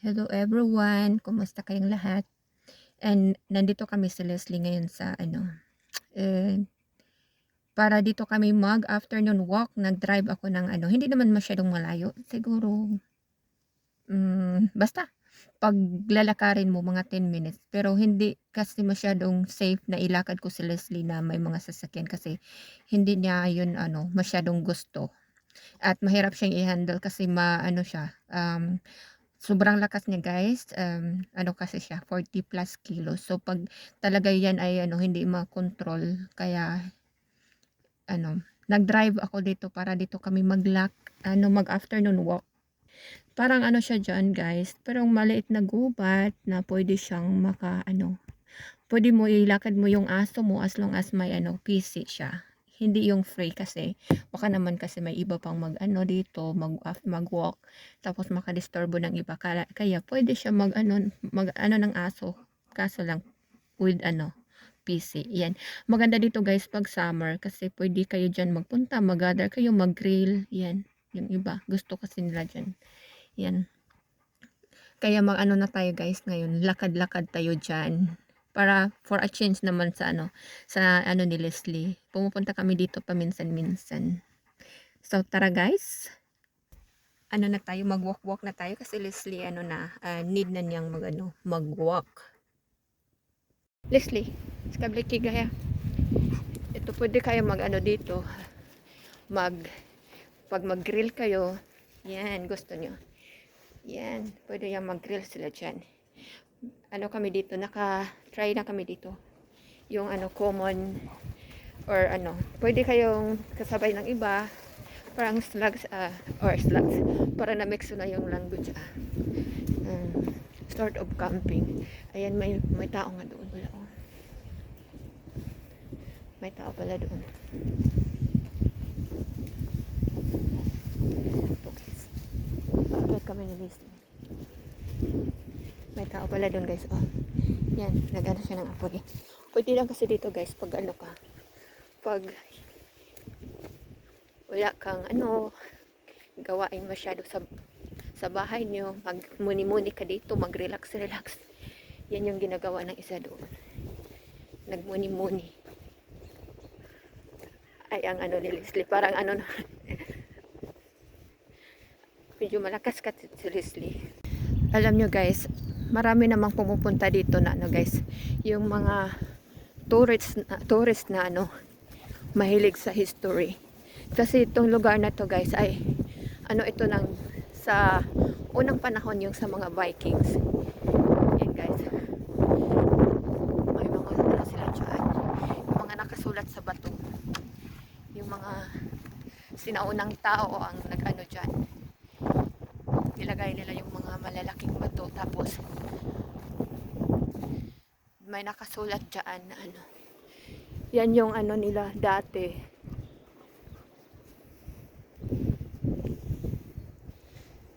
Hello everyone, kumusta kayong lahat? And nandito kami sa Leslie ngayon sa eh, para dito kami mag-afternoon walk. Nag-drive ako ng hindi naman masyadong malayo. Siguro, basta paglalakarin mo mga 10 minutes. Pero hindi kasi masyadong safe na ilakad ko si Leslie na may mga sasakyan kasi hindi niya yun masyadong gusto. At mahirap siyang i-handle kasi maano siya, sobrang lakas niya guys, ano kasi siya 40 plus kilos. So 'pag talaga yan ay hindi makontrol kaya nag-drive ako dito para dito kami mag-afternoon walk. Parang siya diyan guys, parang maliit na gubat na pwede siyang pwede mo ilakad mo yung aso mo as long as may PC siya. Hindi yung free kasi baka naman kasi may iba pang dito, mag-walk tapos makadisturbo ng iba. Kaya pwede siya mag ng aso. Kaso lang with PC. Yan. Maganda dito guys pag summer kasi pwede kayo diyan magpunta, mag-gather kayo, mag-grill. Yan. Yung iba, gusto kasi nila diyan. Yan. Kaya na tayo guys ngayon, lakad-lakad tayo diyan. Para for a change naman sa ni Leslie. Pumupunta kami dito paminsan-minsan. So tara guys. Na tayo, mag-walk-walk na tayo kasi Leslie need na niyang mag-walk. Leslie, skabliki gaya. Ito pwede kayo dito. Pag mag-grill kayo, yan, gusto niyo. Yan, pwede yan mag-grill sila dyan. Kami dito, naka-try na kami dito. Yung common or pwede kayong kasabay ng iba, parang slugs or slugs, para na-mix na yung language sort of camping. Ayan, may tao nga doon. Wala, oh. May tao pala doon. Bakit kami nilis? May tao pala doon guys. Oh. Yan, nag-ano siya ng apoy. Pwede lang kasi dito guys pag pag wala kang gawain masyado sa bahay nyo, magmuni-muni ka dito, mag-relax. Yan yung ginagawa ng isa doon. Nagmuni-muni. Ay, ang ni Leslie, parang medyo malakas ka si Leslie. Alam nyo guys, marami namang pumupunta dito na guys, yung mga tourist na mahilig sa history. Kasi itong lugar na to guys ay ito nang sa unang panahon yung sa mga Vikings. Yan guys. May mga sila dyan. Yung mga nakasulat sa bato. Yung mga sinaunang tao ang nag dyan. Nilagay nila yung mga malalaking bato tapos may nakasulat dyan na yan yung nila dati.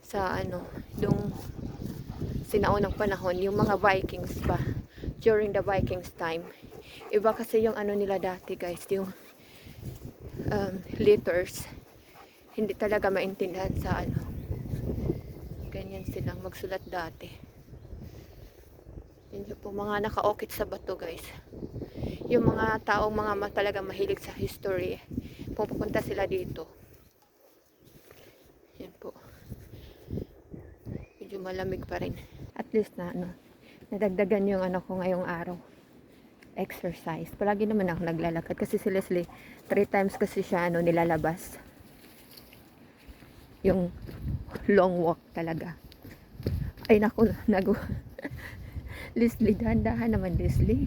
Sa yung sinaunang panahon, yung mga Vikings pa, during the Vikings time. Iba kasi yung nila dati guys, yung letters, hindi talaga maintindihan sa ganyan silang magsulat dati. Yun po, mga nakaokit sa bato guys. Yung mga taong talaga mahilig sa history, pupunta sila dito. Yan po. Medyo malamig pa rin. At least nadagdagan yung ko ngayong araw. Exercise. Palagi naman ako naglalakad kasi si Leslie 3 times kasi siya nilalabas. Yung long walk talaga. Ay naku, Leslie, dahan-dahan naman Leslie.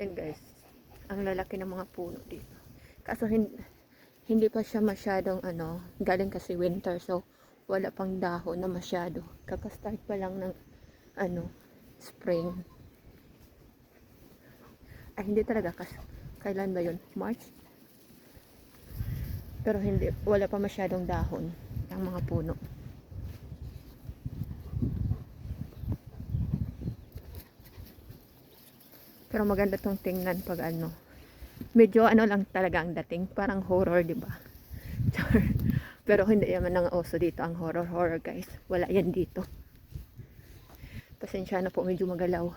Yan guys, ang lalaki ng mga puno dito. Kaso hindi pa siya masyadong galing kasi winter, so wala pang dahon na masyado. Kakastart pa lang ng spring. Ay hindi talaga, kailan ba yun? March? Pero wala pa masyadong dahon ang mga puno. Pero maganda tong tingnan pag medyo lang talaga ang dating, parang horror, di ba? Pero hindi naman nang uso dito ang horror guys. Wala yan dito. Pasensya na po, medyo magalaw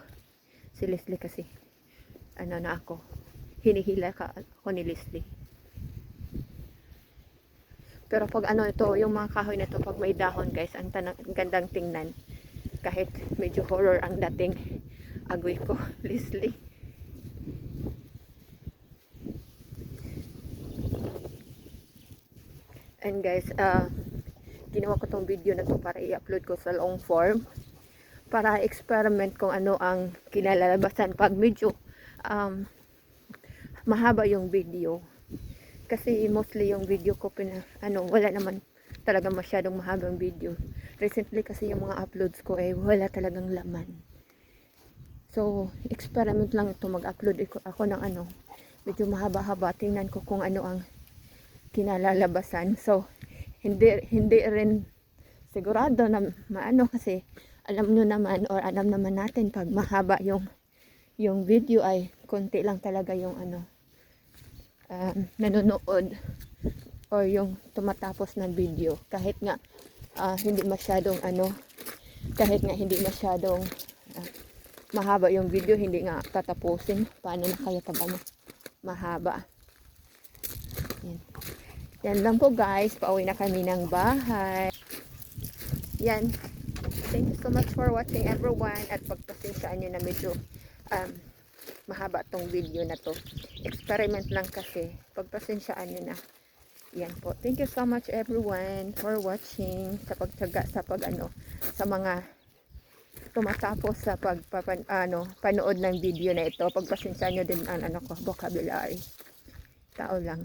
si Leslie kasi ano na ako, hinihila ka ako ni Leslie. Pero pag ano ito, yung mga kahoy na ito, pag may dahon guys, ang gandang tingnan. Kahit medyo horror ang dating, agoy ko, Leslie. And guys, ginawa ko tong video na to para i-upload ko sa long form. Para experiment kung ano ang kinalalabasan pag medyo mahaba yung video. Kasi mostly yung video ko wala naman talaga masyadong mahabang video. Recently kasi yung mga uploads ko wala talagang laman. So, experiment lang ito, mag-upload ako ng medyo mahaba-haba. Tingnan ko kung ano ang kinalalabasan. So, hindi rin sigurado na maano kasi alam nyo naman or alam naman natin pag mahaba yung video ay konti lang talaga yung nanonood or yung tumatapos ng video. Kahit nga hindi masyadong mahaba yung video, hindi nga tatapusin. Paano na kaya pag mahaba? Yan lang po guys, pauwi na kami ng bahay. Yan. Thank you so much for watching everyone, at pagpasensyaan nyo na medyo mahaba tong video na to. Experiment lang kasi, pagpasensyaan nyo na. Yan po. Thank you so much everyone for watching, sa pagtyaga sa sa mga tumatapos sa panood ng video na ito. Pagpasensyaan nyo din ang vocabulary. Tao lang.